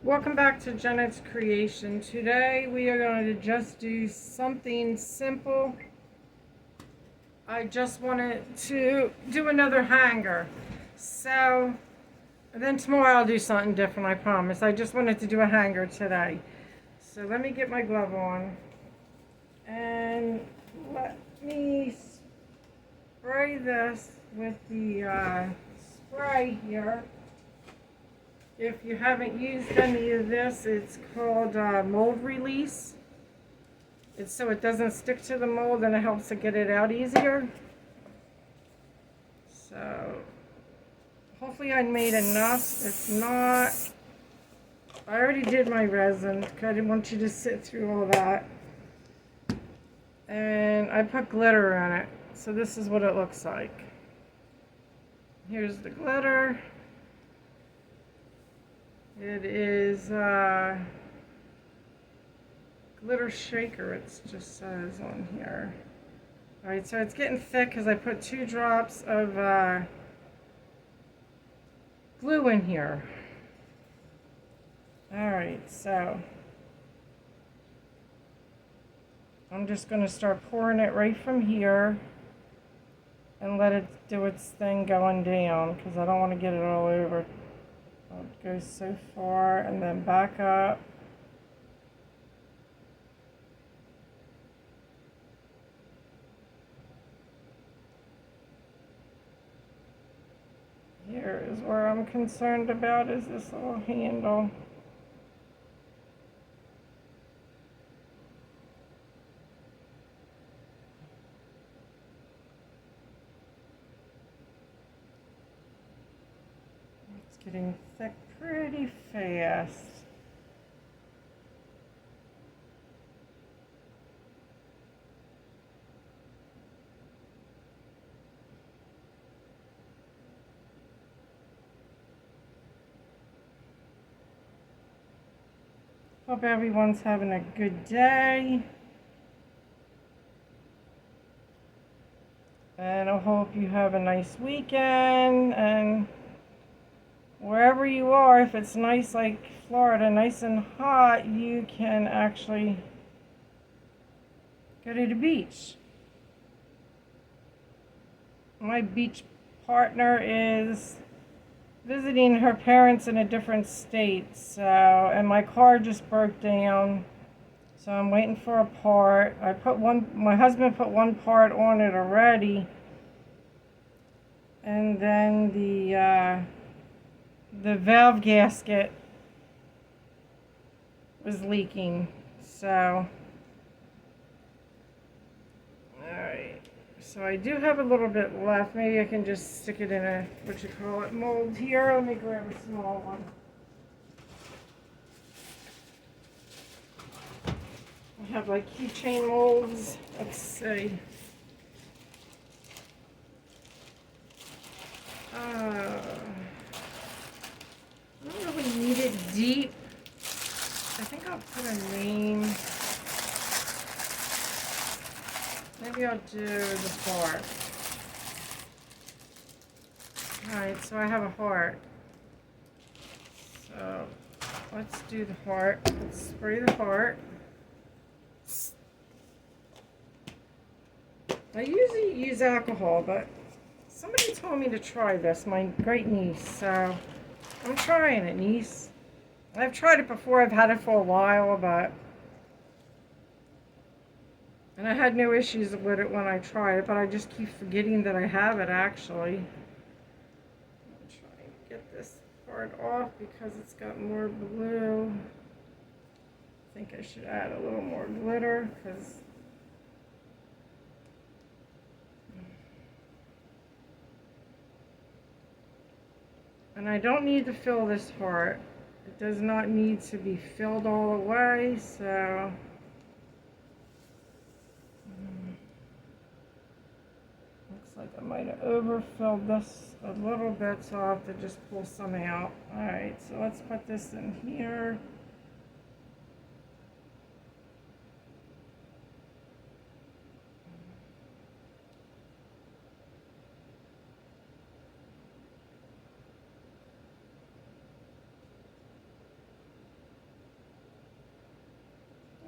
Welcome back to Janet's Creation. Today we are going to just do something simple. I just wanted to do another hanger. So then tomorrow I'll do something different, I promise. I just wanted to do a hanger today. So let me get my glove on. And let me spray this with the spray here. If you haven't used any of this, it's called mold release. It's so it doesn't stick to the mold and it helps to get it out easier. So hopefully I made enough. If not, I already did my resin because I didn't want you to sit through all that. And I put glitter in it. So this is what it looks like. Here's the glitter. It is glitter shaker, it just says on here. Alright, so it's getting thick because I put 2 drops of glue in here. Alright, so I'm just going to start pouring it right from here and let it do its thing going down because I don't want to get it all over. It goes so far and then back up. Here is where I'm concerned about, is this little handle. It's getting thick pretty fast. Hope everyone's having a good day. And I hope you have a nice weekend. And wherever you are, if it's nice like Florida, nice and hot, you can actually go to the beach. My beach partner is visiting her parents in a different state, and my car just broke down, so I'm waiting for a part. My husband put one part on it already, and then the valve gasket was leaking, so alright. So I do have a little bit left. Maybe I can just stick it in a, mold here. Let me grab a small one. I have like keychain molds. Let's see. I don't really need it deep. I think I'll put a name. Maybe I'll do the heart. Alright, so I have a heart. So let's do the heart. Let's spray the heart. I usually use alcohol, but somebody told me to try this, my great niece. So I'm trying it, niece. I've tried it before. I've had it for a while, and I had no issues with it when I tried it, but I just keep forgetting that I have it, actually. I'm trying to get this part off because it's got more blue. I think I should add a little more glitter, because and I don't need to fill this heart. It does not need to be filled all the way, so looks like I might have overfilled this a little bit, so I'll have to just pull some out. Alright, so let's put this in here.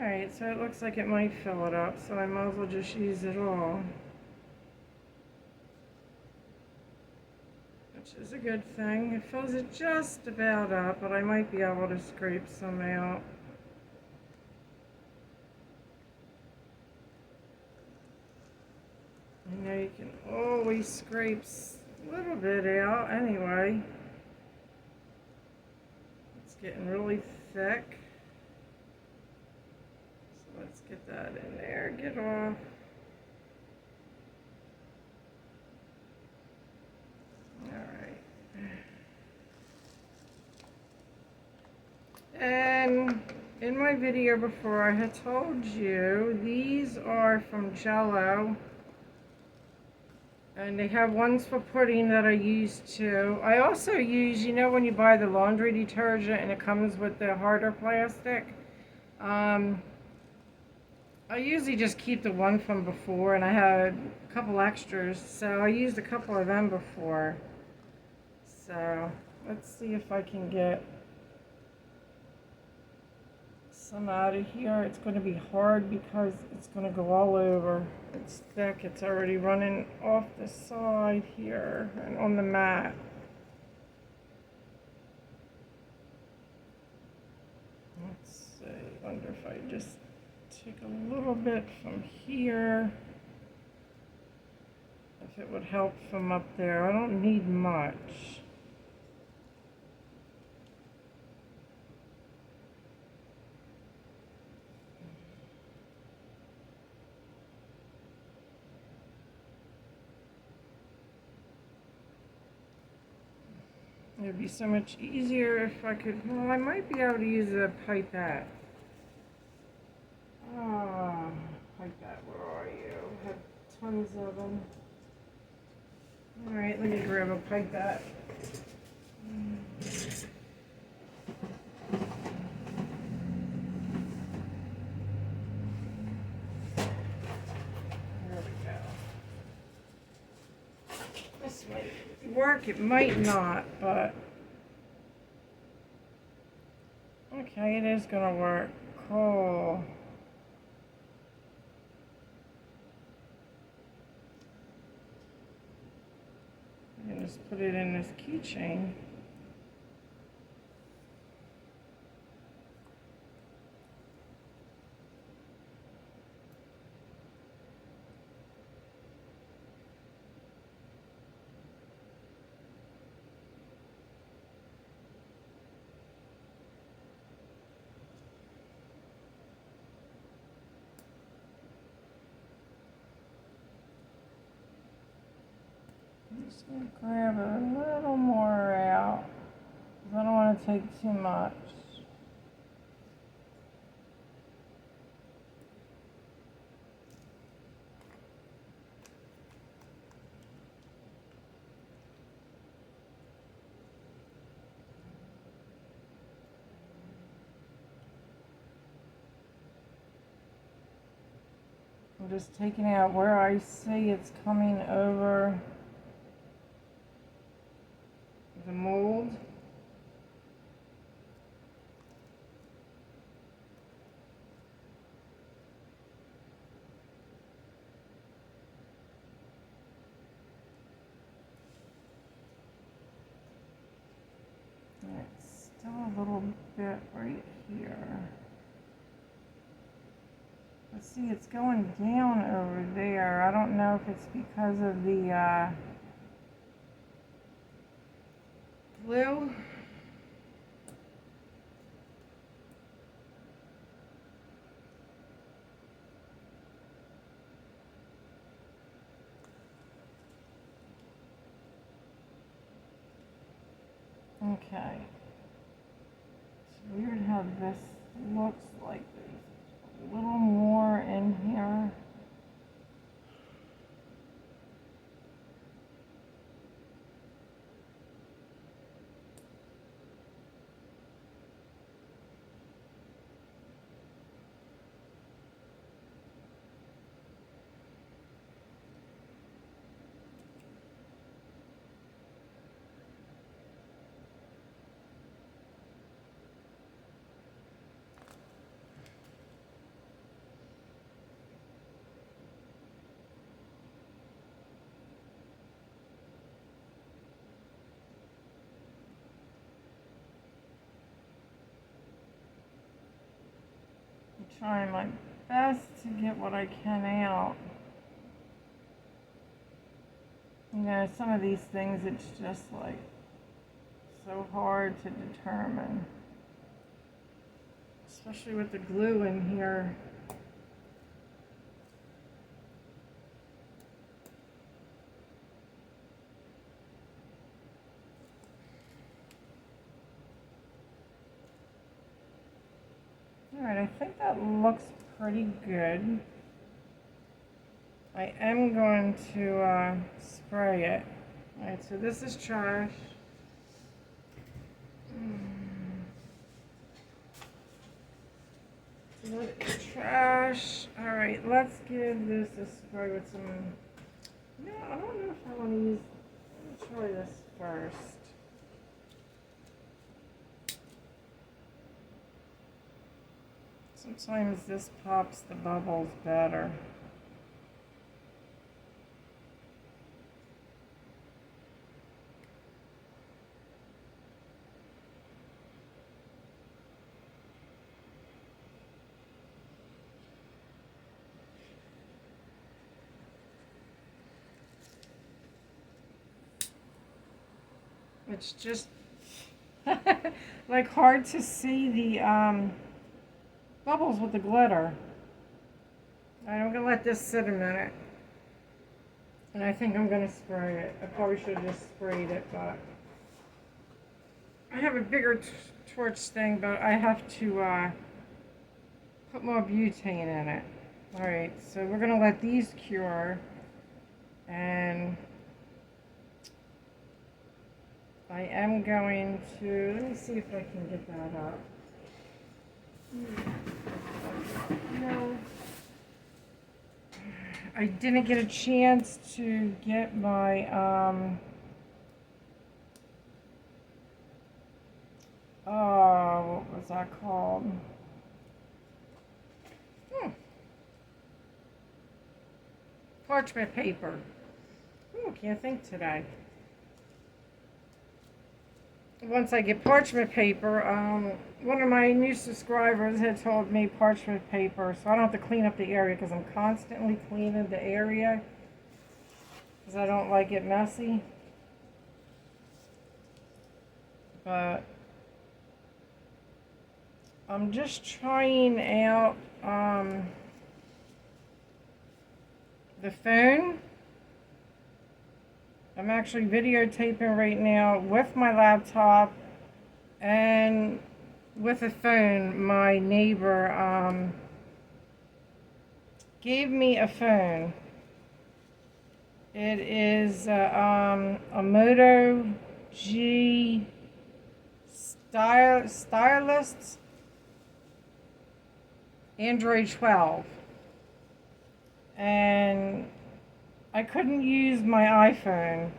Alright, so it looks like it might fill it up, so I might as well just use it all. Which is a good thing. It fills it just about up, but I might be able to scrape some out. You know, you can always scrape a little bit out anyway. It's getting really thick. So let's get that in there, get off. Alright. And in my video before, I had told you these are from Jello. And they have ones for pudding that I use too. I also use, you know when you buy the laundry detergent and it comes with the harder plastic? I usually just keep the one from before, and I had a couple extras, so I used a couple of them before. So let's see if I can get some out of here. It's going to be hard because it's going to go all over. It's thick. It's already running off the side here and on the mat. Let's see. I wonder if I just take a little bit from here. If it would help from up there. I don't need much. It would be so much easier if I could, well, I might be able to use a pipette. Oh, pipette, where are you? I have tons of them. Alright, let me grab a pipette. There we go. This might work, it might not, but okay, it is gonna work. Cool. I can just put it in this keychain. I'm just going to grab a little more out, because I don't want to take too much. I'm just taking out where I see it's coming over the mold. And it's still a little bit right here. But see, it's going down over there. I don't know if it's because of the glue. Okay. It's weird how this looks like there's a little more in here. trying my best to get what I can out. You know, some of these things, it's just like so hard to determine. Especially with the glue in here. Alright, I think that looks pretty good. I am going to spray it. Alright, so this is trash. Trash. Alright, let's give this a spray with some... No, I don't know if I want to use... Let me try this first. Sometimes this pops the bubbles better. It's just like hard to see the bubbles with the glitter. Alright, I'm gonna let this sit a minute. And I think I'm gonna spray it. I probably should have just sprayed it, but I have a bigger torch thing, but I have to put more butane in it. Alright, so we're gonna let these cure, and I am going to, let me see if I can get that up. No. I didn't get a chance to get my, what was that called? Parchment paper. Ooh, can't think today. Once I get parchment paper, one of my new subscribers had told me parchment paper, so I don't have to clean up the area, because I'm constantly cleaning the area because I don't like it messy. But I'm just trying out the phone. I'm actually videotaping right now with my laptop and with a phone. My neighbor gave me a phone. It is a Moto G Stylist Android 12. And I couldn't use my iPhone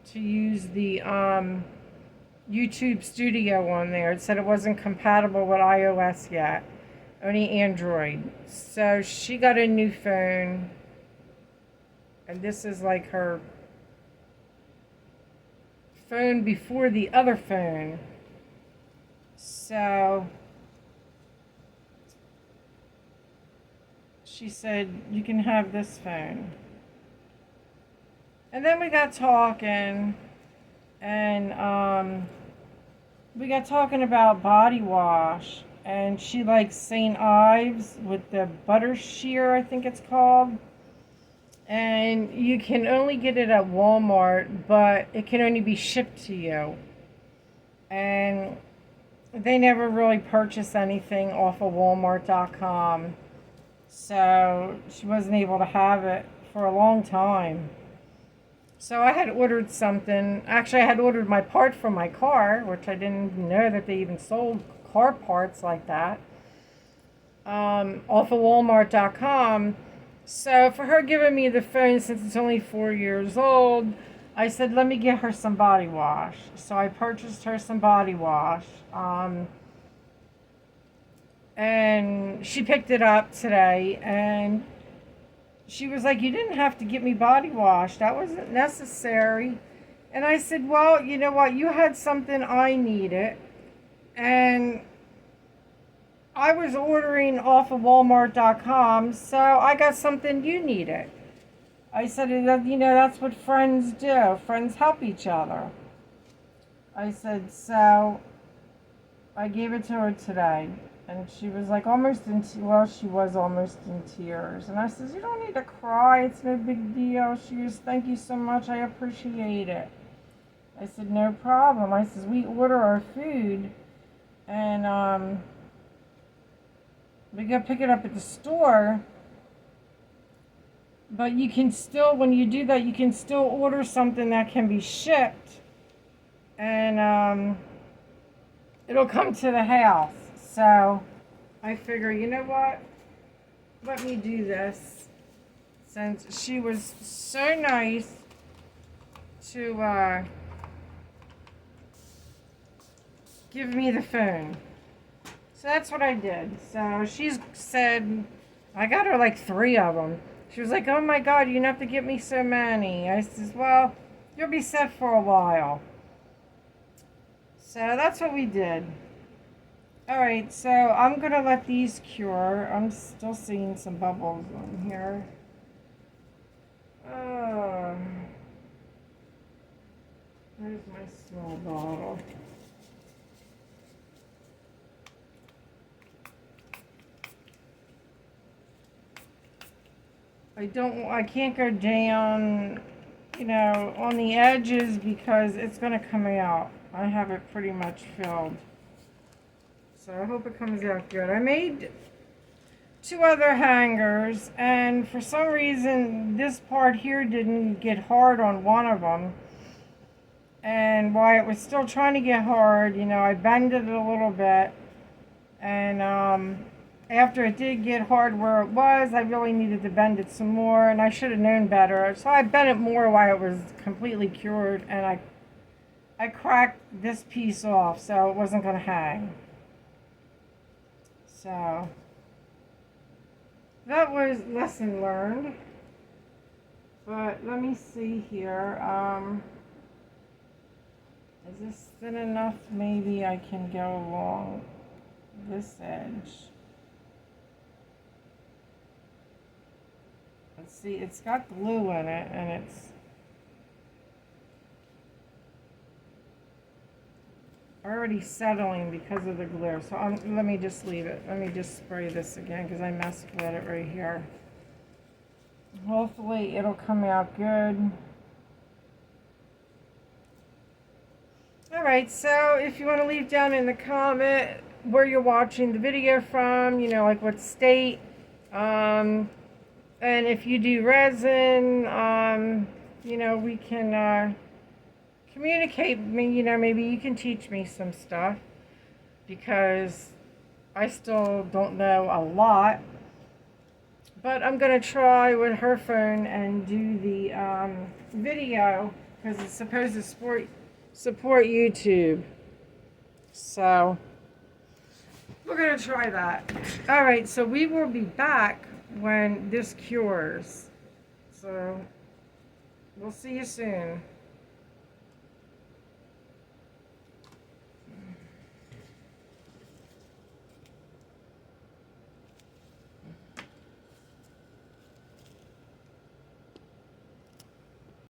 to use the YouTube Studio on there. It said it wasn't compatible with iOS yet, only Android. So she got a new phone, and this is like her phone before the other phone. So she said, you can have this phone. And then we got talking, and we got talking about body wash, and she likes St. Ives with the butter shear, I think it's called. And you can only get it at Walmart, but it can only be shipped to you. And they never really purchase anything off of Walmart.com. So she wasn't able to have it for a long time. So I had ordered something. Actually, I had ordered my part for my car, which I didn't know that they even sold car parts like that, off of Walmart.com. So for her giving me the phone, since it's only 4 years old, I said, let me get her some body wash. So I purchased her some body wash. And she picked it up today, and she was like, you didn't have to get me body wash. That wasn't necessary. And I said, well, you know what? You had something I needed. And I was ordering off of Walmart.com, so I got something you needed. I said, that's what friends do. Friends help each other. I said, so I gave it to her today. And she was like she was almost in tears. And I said, you don't need to cry. It's no big deal. She goes, thank you so much. I appreciate it. I said, no problem. I said, we order our food and we go pick it up at the store. But you can still, when you do that, you can still order something that can be shipped. And it'll come to the house. So I figure, you know what? Let me do this. Since she was so nice to give me the phone. So that's what I did. So she's said, I got her like 3 of them. She was like, oh my God, you don't have to get me so many. I says, well, you'll be set for a while. So that's what we did. Alright, so I'm going to let these cure. I'm still seeing some bubbles on here. Where's my small bottle? I can't go down, on the edges because it's going to come out. I have it pretty much filled. So I hope it comes out good. I made 2 other hangers, and for some reason this part here didn't get hard on one of them. And while it was still trying to get hard, I bended it a little bit. And after it did get hard where it was, I really needed to bend it some more, and I should have known better. So I bent it more while it was completely cured, and I cracked this piece off so it wasn't going to hang. So that was lesson learned. But let me see here. Is this thin enough? Maybe I can go along this edge. Let's see, it's got glue in it, and it's already settling because of the glue. So let me just leave it. Let me just spray this again because I messed with it right here. Hopefully it'll come out good. Alright, so if you want to leave down in the comment where you're watching the video from, like what state, and if you do resin, we can communicate. Maybe you can teach me some stuff because I still don't know a lot. But I'm going to try with her phone and do the video because it's supposed to support YouTube. So we're going to try that. Alright, so we will be back when this cures. So we'll see you soon.